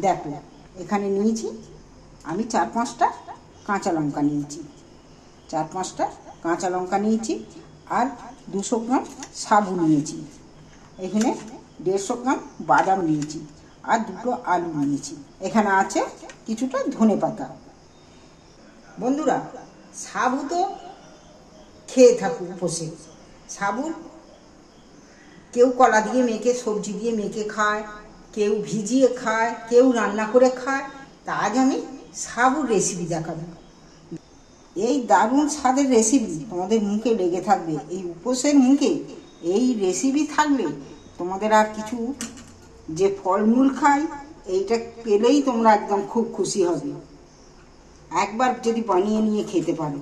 দেখো এখানে নিয়েছি আমি 4-5টা কাঁচা লঙ্কা নিয়েছি, 4-5টা কাঁচা লঙ্কা নিয়েছি, আর 200 গ্রাম সাবু নিয়েছি, এখানে 150 গ্রাম বাদাম নিয়েছি, আর 2টো আলু নিয়েছি। এখানে আছে কিছুটা ধনেপাতা। বন্ধুরা, সাবু তো খেয়ে থাকুক উপসে। সাবু কেউ কলা দিয়ে মেখে, সবজি দিয়ে মেখে খায়, কেউ ভিজিয়ে খায়, কেউ রান্না করে খায়। তা আজ আমি সাবুর রেসিপি দেখাবো। এই দারুণ স্বাদের রেসিপি তোমাদের মুখে লেগে থাকবে। এই উপোসের মুখে এই রেসিপি থাকলে তোমাদের আর কিছু যে ফলমূল খাই এইটা পেলেই তোমরা একদম খুব খুশি হবে। একবার যদি বানিয়ে নিয়ে খেতে পারো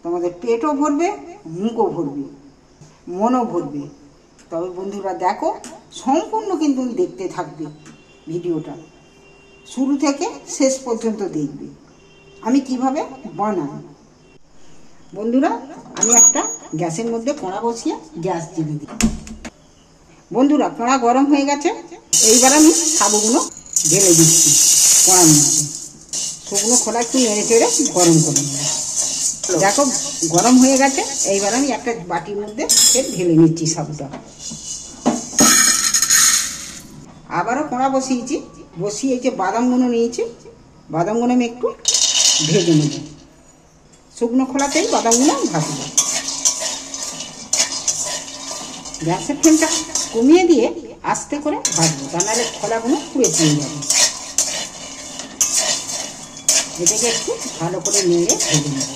তোমাদের পেটও ভরবে, মুখও ভরবে, মনও ভরবে। তবে বন্ধুরা দেখো, সম্পূর্ণ কিন্তু দেখতে থাকবে ভিডিওটা, শুরু থেকে শেষ পর্যন্ত দেখবে আমি কিভাবে বানাই। বন্ধুরা, আমি একটা গ্যাসের মধ্যে কড়া বসিয়ে গ্যাস জ্বেলে দিই। বন্ধুরা, কড়া গরম হয়ে গেছে, এইবার আমি সাবুগুলো ঢেলে দিচ্ছি কড়ার মধ্যে। শুকনো খোলা একটু নেড়ে চেড়ে গরম করে নেব। দেখো গরম হয়ে গেছে, এইবার আমি একটা বাটির মধ্যে ঢেলে নিচ্ছি সাবুটা। আবারও কড়া বসিয়েছি, বসিয়ে যে বাদামগুলো নিয়েছি, বাদামগুলো আমি একটু ভেজে নেব। শুকনো খোলাতেই বাদামগুলো ভাজব। গ্যাসের ফ্লেমটা কমিয়ে দিয়ে আস্তে করে ভাজবো, তা নাহলে খোলাগুলো পুড়ে চলে যাবে। এটাকে একটু ভালো করে নেড়ে ভেজে নেব।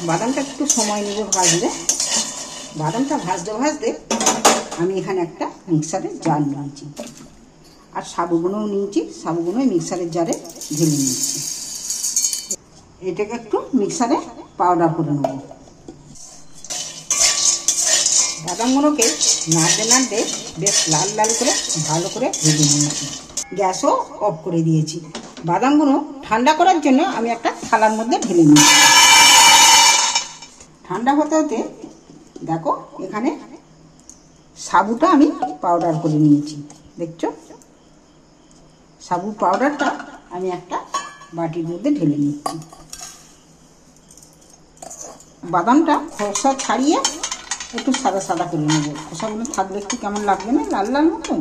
বাদামটা একটু সময় নেবে ভাজতে। বাদামটা ভাজতে ভাজতে আমি এখানে একটা মিক্সারের জার নিয়েছি, আর সাবুগুলোও নিয়েছি, সাবুগুলো মিক্সারের জারে ঢেলে নিচ্ছি। এটাকে একটু মিক্সারে পাউডার করে নেব। বাদামগুলোকে নাড়তে নাড়তে বেশ লাল লাল করে ভালো করে ভেজে নিয়েছি। গ্যাসও অফ করে দিয়েছি। বাদামগুলো ঠান্ডা করার জন্য আমি একটা থালার মধ্যে ঢেলে নিয়েছি। ঠান্ডা হতে হতে দেখো এখানে সাবুটা আমি পাউডার করে নিয়েছি। দেখছো, সাবুর পাউডারটা আমি একটা বাটির মধ্যে ঢেলে নিচ্ছি। বাদামটা খোসা ছাড়িয়ে একটু সাদা সাদা করে নেব। খোসাগুলো থাকলে একটু কেমন লাগবে না, লাল লাল মতন।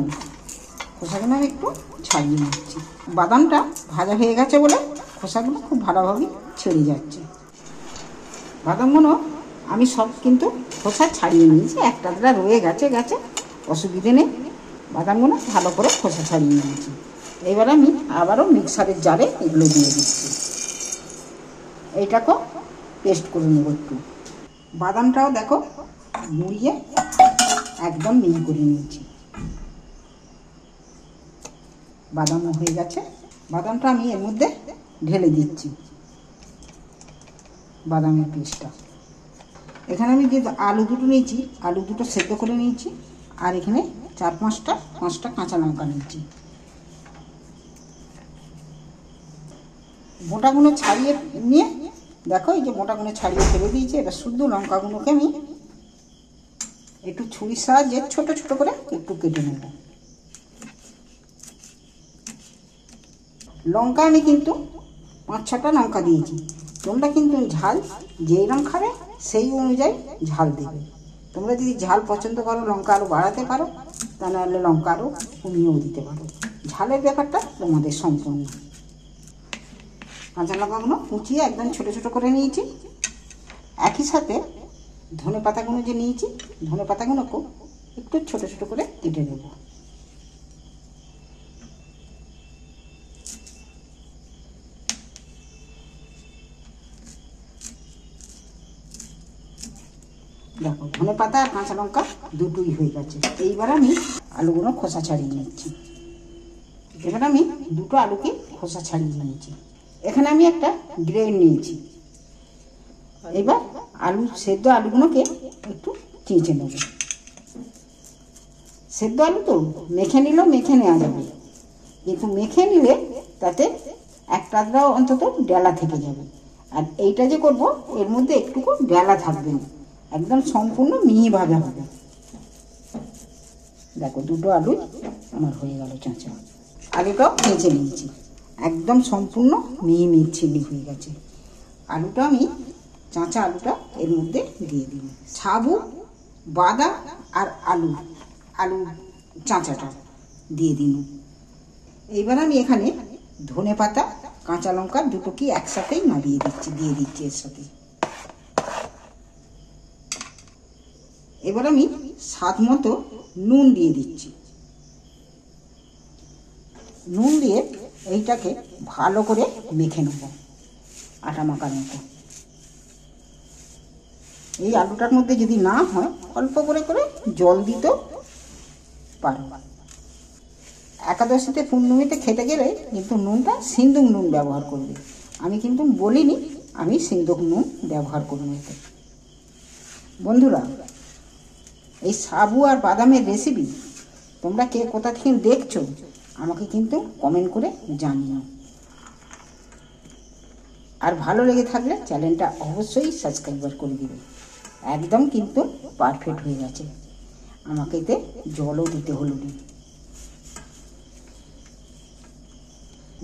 খোসাগুলো আমি একটু ছাড়িয়ে নিচ্ছি। বাদামটা ভাজা হয়ে গেছে বলে খোসাগুলো খুব ভালোভাবে ছেড়ে যাচ্ছে। বাদামগুলো আমি সব কিন্তু খোসা ছাড়িয়ে নিয়েছি, একটা দুটা রয়ে গেছে, অসুবিধে নেই। বাদামগুলো ভালো করে খোসা ছাড়িয়ে নিয়েছি। এবার আমি আবারও মিক্সারের জারে এগুলো দিয়ে দিচ্ছি। এইটাকেও পেস্ট করে নেব একটু। বাদামটাও দেখো মুড়িয়ে একদম মিহি করে নিয়েছি। বাদামও হয়ে গেছে। বাদামটা আমি এর মধ্যে ঢেলে দিচ্ছি, বাদামের পেস্টটা। এখানে আমি যে আলু দুটো নিয়েছি, আলু দুটো সেদ্ধ করে নিয়েছি, আর এখানে 4-5টা কাঁচা লঙ্কা নিয়েছি। মোটাগুলো ছাড়িয়ে নিয়ে দেখো, এই যে মোটাগুলো ছাড়িয়ে ফেলে দিয়েছি। এবার শুদ্ধ লঙ্কাগুলোকে আমি একটু ছুরির সাহায্যে ছোট ছোট করে একটু কেটে নেব। লঙ্কা আমি কিন্তু 5-6টা লঙ্কা দিয়েছি। তোমরা কিন্তু ঝাল যেই রকম খাবে সেই অনুযায়ী ঝাল দেবে। তোমরা যদি ঝাল পছন্দ করো লঙ্কা আরও বাড়াতে পারো, তা নাহলে লঙ্কা আরও কমিয়েও দিতে পারো। ঝালের ব্যাপারটা তোমাদের সম্পূর্ণ। কাঁচা লঙ্কাগুলো কুচিয়ে একদম ছোট ছোট করে নিয়েছি। একই সাথে ধনে পাতাগুলো যে নিয়েছি, ধনে পাতাগুলোকেও একটু ছোট ছোট করে কেটে নেব। দেখো ধনে পাতা আর কাঁচা লঙ্কা দুটোই হয়ে গেছে। এইবার আমি আলুগুলো খোসা ছাড়িয়ে নিচ্ছি। এবার আমি দুটো আলুকে খোসা ছাড়িয়ে নিয়েছি। এখানে আমি একটা গ্রেন নিয়েছি। এবার সেদ্ধ আলুগুলোকে একটু চেঁচে নেব। সেদ্ধ আলু তো মেখে নিলেও মেখে নেওয়া যাবে, কিন্তু মেখে নিলে তাতে একটা আধটা অন্তত ডেলা থেকে যাবে। আর এইটা যে করব এর মধ্যে একটুকু ডেলা থাকবে না, একদম সম্পূর্ণ মিহিভাবে হবে। দেখো দুটো আলু আমার হয়ে গেল চাঁচা। আলুটাও ভেজে নিয়েছি, একদম সম্পূর্ণ মিহি মিহি হয়ে গেছে। আলুটা আমি চাঁচা আলুটা এর মধ্যে দিয়ে দিই, সাবু বাদাম আর আলু চাঁচাটা দিয়ে দিন। এইবার আমি এখানে ধনে পাতা কাঁচা লঙ্কা দুটো কি একসাথেই দিয়ে দিচ্ছি এর সাথে। এবার আমি স্বাদ মতো নুন দিয়ে দিচ্ছি। নুন দিয়ে এইটাকে ভালো করে মেখে নেব, আটা মাখার মতো। এই আলুটার মধ্যে যদি না হয় অল্প করে করে জল দিতেও পারো। একাদশীতে পূর্ণমীতে খেতে গেলে কিন্তু নুনটা সিন্দুক নুন ব্যবহার করবে। আমি কিন্তু বলিনি আমি সিন্দুক নুন ব্যবহার করব এতে। বন্ধুরা, এই সাবু আর বাদামের রেসিপি তোমরা কে কোথা থেকে দেখছো আমাকে কিন্তু কমেন্ট করে জানিও। আর ভালো লেগে থাকলে চ্যানেলটা অবশ্যই সাবস্ক্রাইব করে দিবে। একদম কিন্তু পারফেক্ট হয়ে গেছে, আমাকে এতে জলও দিতে হলো না।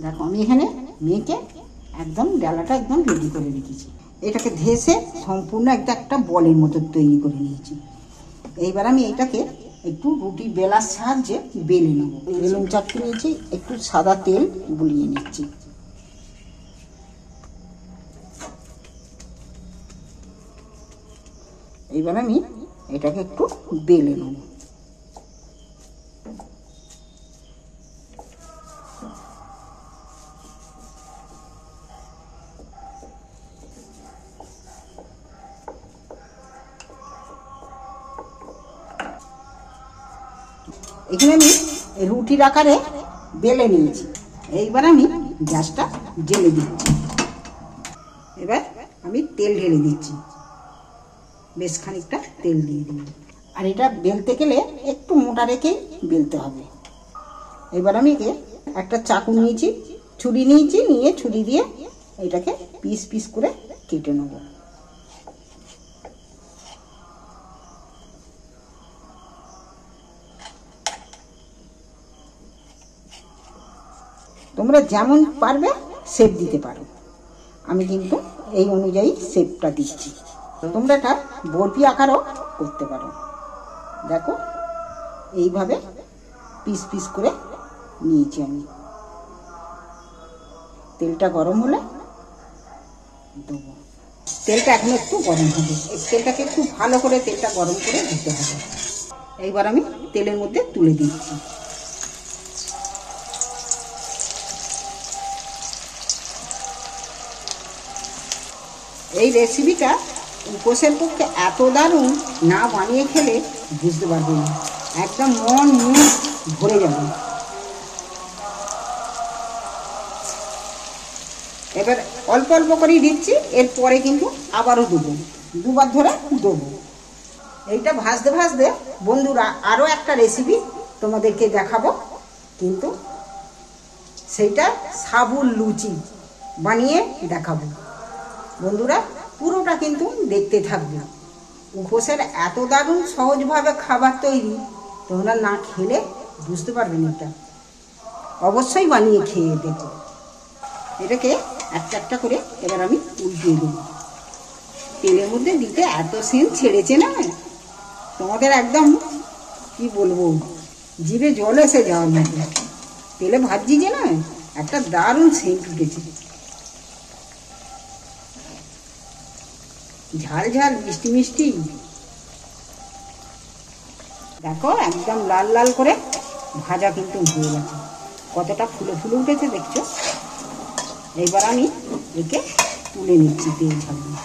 দেখো আমি এখানে মেখে একদম ডালাটা একদম রেডি করে রেখেছি। এটাকে ধেসে সম্পূর্ণ একটা বলের মতো তৈরি করে নিয়েছি। এইবার আমি এটাকে একটু রুটি বেলার সাহায্যে বেলে নেব। বেলুন চাটু নিয়েছি, একটু সাদা তেল বুলিয়ে নিচ্ছি। এইবার আমি এটাকে একটু বেলে নেব। এখানে আমি রুটির আকারে বেলে নিয়েছি। এইবার আমি গ্যাসটা জ্বেলে দিচ্ছি। এবার আমি তেল ঢেলে দিচ্ছি, বেশ খানিকটা তেল দিয়ে দিই। আর এটা বেলতে গেলে একটু মোটা রেখেই বেলতে হবে। এবার আমি একটা চাকু নিয়েছি, ছুরি নিয়েছি, নিয়ে ছুরি দিয়ে এটাকে পিস পিস করে কেটে নেব। তোমরা যেমন পারবে শেপ দিতে পারো, আমি কিন্তু এই অনুযায়ী শেপটা দিচ্ছি। তোমরা এটা বরফি আকারও করতে পারো। দেখো এইভাবে পিস পিস করে নিয়েছি আমি। তেলটা গরম হলে দেবো। তেলটা এখন একটু গরম হবে, এই তেলটাকে একটু ভালো করে তেলটা গরম করে দিতে হবে। এইবার আমি তেলের মধ্যে তুলে দিচ্ছি। এই রেসিপিটা উপোসের পক্ষে এত দারুণ, না বানিয়ে খেলে বুঝতে পারবে না, একদম মন মুখ ভরে যাবে। এবার অল্প অল্প করেই দিচ্ছি, এরপরে কিন্তু আবারও দেবো, দুবার ধরে দেবো। এইটা ভাজতে ভাজতে বন্ধুরা আরও একটা রেসিপি তোমাদেরকে দেখাবো, কিন্তু সেইটা সাবুর লুচি বানিয়ে দেখাবো। বন্ধুরা পুরোটা কিন্তু দেখতে থাকবে। উপোসের এত দারুণ সহজভাবে খাবার তৈরি, তোমরা না খেলে বুঝতে পারবে না। এটা অবশ্যই বানিয়ে খেয়ে দেখো। এটাকে একটা একটা করে এবার আমি উল্টিয়ে দেবো। তেলের মধ্যে দিতে এত সেন্ট ছেড়েছে না, তোমাদের একদম কি বলবো, জিভে জল এসে যাওয়ার মতো। তেলে ভাজছি যে না, একটা দারুণ সেন্ট উঠেছে, ঝাল ঝাল মিষ্টি মিষ্টি। দেখো একদম লাল লাল করে ভাজা কিন্তু হয়ে গেছে, কতটা ফুলে ফুলে উঠেছে দেখছো। এইবার আমি একে তুলে নিচ্ছি তেল ছাড়িয়ে।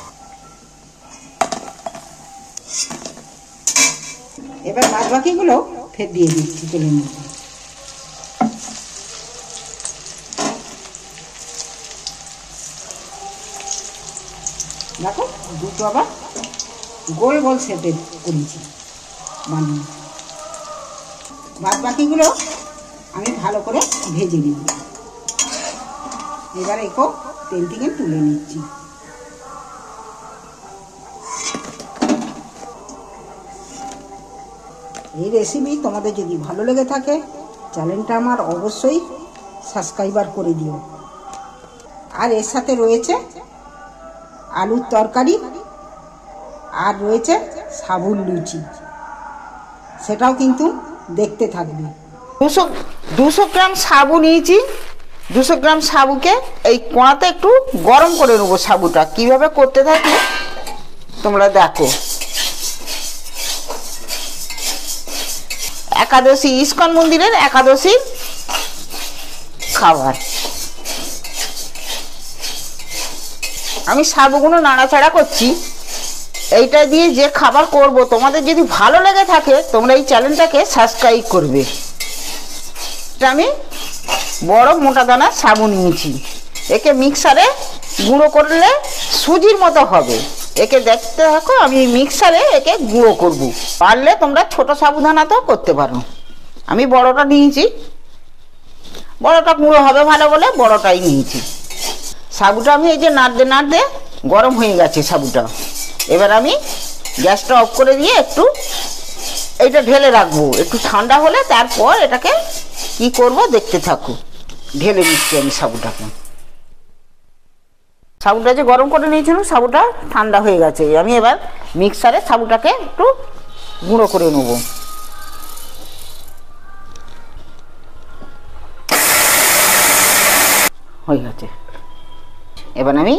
এবার বাদ বাকিগুলো ফের দিয়ে দিচ্ছি তেলের মধ্যে। দেখো দুটো আবার গোল গোল শেপে করেছি বানিয়ে। বাদ বাকিগুলো আমি ভালো করে ভেজে নিই। এবার একে তেল থেকে তুলে নিচ্ছি। এই রেসিপি তোমাদের যদি ভালো লেগে থাকে চ্যানেলটা আমার অবশ্যই সাবস্ক্রাইবার করে দিও। আর এর সাথে রয়েছে আলুর তরকারি আর রয়েছে সাবুর লুচি, সেটাও কিন্তু দেখতে থাকবে। 200 গ্রাম সাবু নিয়েছি। 200 গ্রাম সাবুকে এই কড়াতে একটু গরম করে নেবো। সাবুটা কিভাবে করতে থাকি তোমরা দেখো। একাদশী, ইস্কন মন্দিরের একাদশীর খাবার। আমি সাবুগুলো নাড়াচাড়া করছি। এইটা দিয়ে যে খাবার করব, তোমাদের যদি ভালো লেগে থাকে তোমরা এই চ্যানেলটাকে সাবস্ক্রাইব করবে। এটা আমি বড় মোটা দানা সাবু নিয়েছি। একে মিক্সারে গুঁড়ো করলে সুজির মতো হবে। একে দেখতে থাকো, আমি মিক্সারে একে গুঁড়ো করব। পারলে তোমরা ছোট সাবুদানাতেও করতে পারো। আমি বড়টা নিয়েছি, বড়টা গুঁড়ো হবে ভালো বলে বড়টাই নিয়েছি। সাবুটা আমি এই যে নাড়তে নাড়তে গরম হয়ে গেছে সাবুটা। এবার আমি গ্যাসটা অফ করে দিয়ে একটু এইটা ঢেলে রাখবো। একটু ঠান্ডা হলে তারপর এটাকে কি করব দেখতে থাকো। ঢেলে নিচ্ছি আমি সাবুটাকে। সাবুটা যে গরম করে নিয়েছিলাম, সাবুটা ঠান্ডা হয়ে গেছে। আমি এবার মিক্সারে সাবুটাকে একটু গুঁড়ো করে নেব। হয়ে গেছে, এবার আমি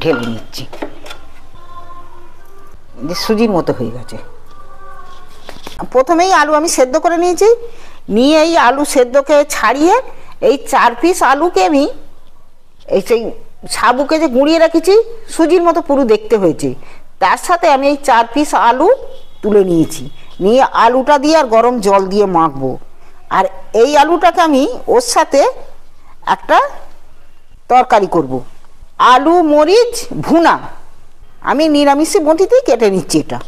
ঢেলে নিচ্ছি। যে সুজির মতো হয়ে গেছে। প্রথমেই আলু আমি সেদ্ধ করে নিয়েছি। নিয়ে এই আলু সেদ্ধকে ছাড়িয়ে এই 4 পিস আলুকে আমি এই সেই সাবুকে যে গুঁড়িয়ে রেখেছি সুজির মতো পুরো দেখতে হয়েছে, তার সাথে আমি এই 4 পিস আলু তুলে নিয়েছি। নিয়ে আলুটা দিয়ে আর গরম জল দিয়ে মাখবো। আর এই আলুটাকে আমি ওর সাথে একটা তরকারি করব। আলু মরিচ ভুনা। আমি নিরামিষি বঁটিতেই কেটে নিচ্ছি। এটা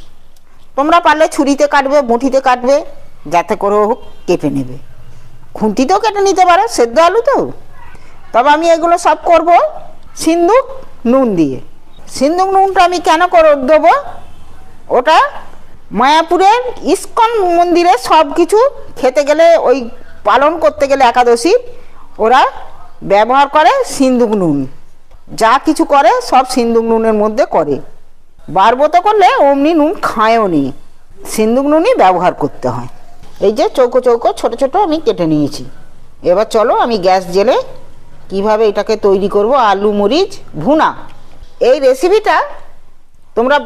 তোমরা পারলে ছুরিতে কাটবে, বঁটিতে কাটবে, যাতে করে হোক কেটে নেবে। খুন্তিতেও কেটে নিতে পারো, সেদ্ধ আলু তো। তবে আমি এগুলো সব করব সিন্দুক নুন দিয়ে। সিন্দুক নুনটা আমি কেন করে দেবো, ওটা মায়াপুরের ইস্কন মন্দিরে সব কিছু খেতে গেলে, ওই পালন করতে গেলে একাদশী, ওরা ব্যবহার করে সিন্দুক নুন। যা কিছু করে সব সিন্দুক নুনের মধ্যে করে। বারবত করলে অমনি নুন খায়ও নি, সিন্দুক নুনই ব্যবহার করতে হয়। এই যে চৌকো চৌকো ছোট ছোট আমি কেটে নিয়েছি। এবার চলো আমি গ্যাস জেলে কিভাবে এটাকে তৈরি করব আলু মরিচ ভুনা। এই রেসিপিটা তোমরা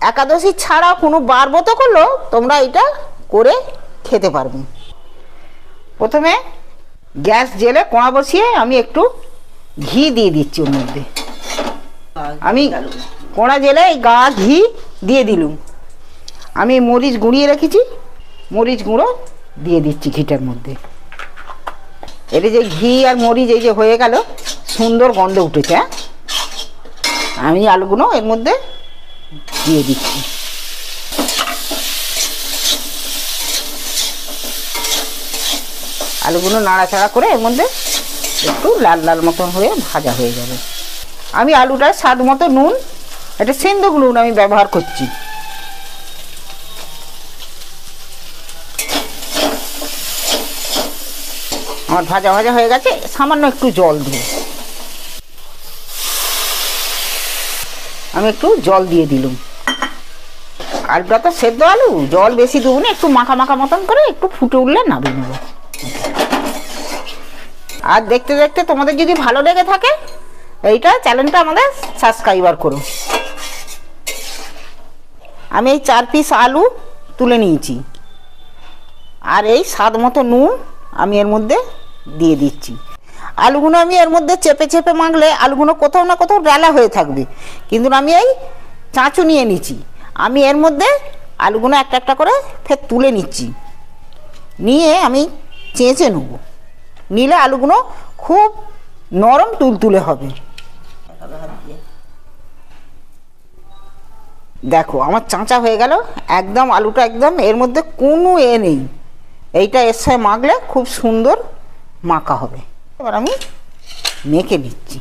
একাদশী ছাড়া কোনো বারবত করলেও তোমরা এটা করে খেতে পারবে। প্রথমে গ্যাস জেলে কড়া বসিয়ে আমি একটু ঘি দিয়ে দিচ্ছি ওর মধ্যে। আমি কড়া জেলে গা ঘি দিয়ে দিলুম। আমি মরিচ গুঁড়িয়ে রেখেছি, মরিচ গুঁড়ো দিয়ে দিচ্ছি ঘিটার মধ্যে। এটা যে ঘি আর মরিচ এই যে হয়ে গেল, সুন্দর গন্ধ উঠেছে। আমি আলুগুলো এর মধ্যে দিয়ে দিচ্ছি। আলুগুলো নাড়াচাড়া করে এর মধ্যে একটু লাল লাল মতন হয়ে ভাজা হয়ে যাবে। আমি আলুটার স্বাদ মতো নুন, এটা সিন্দুক নুন আমি ব্যবহার করছি। আমার ভাজা ভাজা হয়ে গেছে, সামান্য একটু জল দিয়ে আমি একটু জল দিয়ে দিলাম। আলুটা তো সেদ্ধ আলু, জল বেশি দেবো না, একটু মাখা মাখা মতন করে একটু ফুটে উঠলে নামিয়ে নেবো। আর দেখতে দেখতে তোমাদের যদি ভালো লেগে থাকে এইটা চ্যানেলটা আমাদের সাবস্ক্রাইবার করো। আমি এই 4 পিস আলু তুলে নিয়েছি। আর এই স্বাদ মতো নুন আমি এর মধ্যে দিয়ে দিচ্ছি। আলুগুলো আমি এর মধ্যে চেপে চেপে মাখলে আলুগুলো কোথাও না কোথাও ডালা হয়ে থাকবে, কিন্তু আমি এই চাঁচু নিয়ে নিচ্ছি। আমি এর মধ্যে আলুগুলো একটা একটা করে ফের তুলে নিচ্ছি। নিয়ে আমি চেঁচে নেব। নিলে আলুগুলো খুব নরম তুলতুলে হবে। দেখো আমার চাঁচা হয়ে গেল একদম। আলুটা একদম এর মধ্যে কোনো নেই। এইটা এর সাথে মাখলে খুব সুন্দর মাখা হবে। এবার আমি মেখে নিচ্ছি।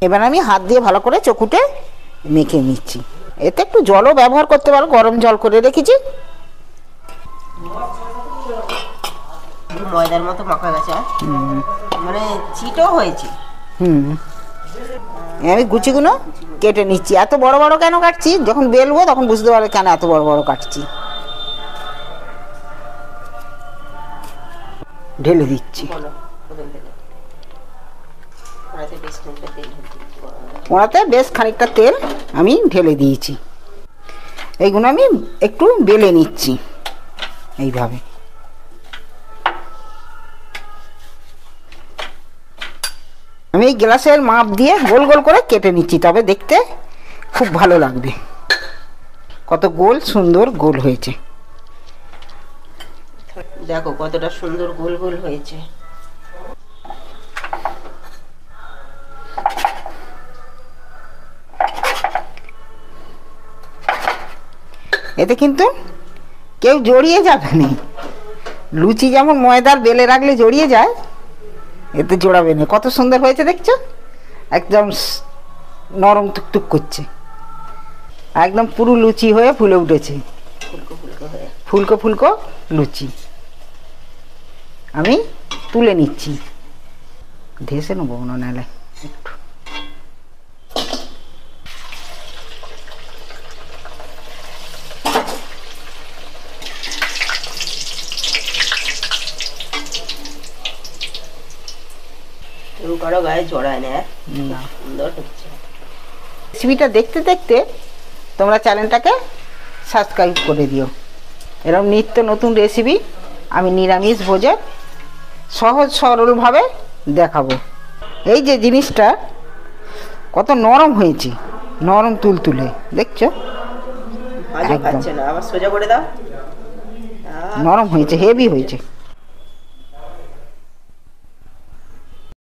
এবার আমি হাত দিয়ে ভালো করে চকুটে মেখে নিচ্ছি। এতে একটু জলও ব্যবহার করতে পারো, গরম জল করে রেখেছি। ময়দার মতো মাখা গেছে, মানে চিটও হয়েছে। আমি গুচিগুলো কেটে নিচ্ছি। এত বড় বড় কেন কাটছি, যখন বেলবো তখন বুঝতে পারবে কেন এত বড় বড় কাটছি। ঢেলে দিচ্ছি। ওনাতে বেশ খানিকটা তেল আমি ঢেলে দিয়েছি। এইগুলো আমি একটু বেলে নিচ্ছি এইভাবে। আমি এই গ্লাসের মাপ দিয়ে গোল গোল করে কেটে নিচ্ছি, তবে দেখতে খুব ভালো লাগবে। কত গোল সুন্দর গোল হয়েছে, দেখো কতটা সুন্দর গোল গোল হয়েছে। এতে কিন্তু কেউ জড়িয়ে যাবে না। লুচি যেমন ময়দার বেলে রাখলে জড়িয়ে যায়, এতে জোড়াবে না। কত সুন্দর হয়েছে দেখছো, একদম নরম টুকটুক করছে, একদম পুরো লুচি হয়ে ফুলে উঠেছে। ফুলকো ফুলকো লুচি আমি তুলে নিচ্ছি। ধেসে নেবো না নাহলে একটু। কারো গায়ে জড়ায় না, সুন্দর হচ্ছে। রেসিপিটা দেখতে দেখতে তোমরা চ্যানেলটাকে সাবস্ক্রাইব করে দিও। এরকম নিত্য নতুন রেসিপি আমি নিরামিষ ভোজে সহজ সরলভাবে দেখাবো। এই যে জিনিসটা কত নরম হয়েছে, নরম তুলতুলে দেখছো, আবার সোজা করে দাও। নরম হয়েছে, হেভি হয়েছে।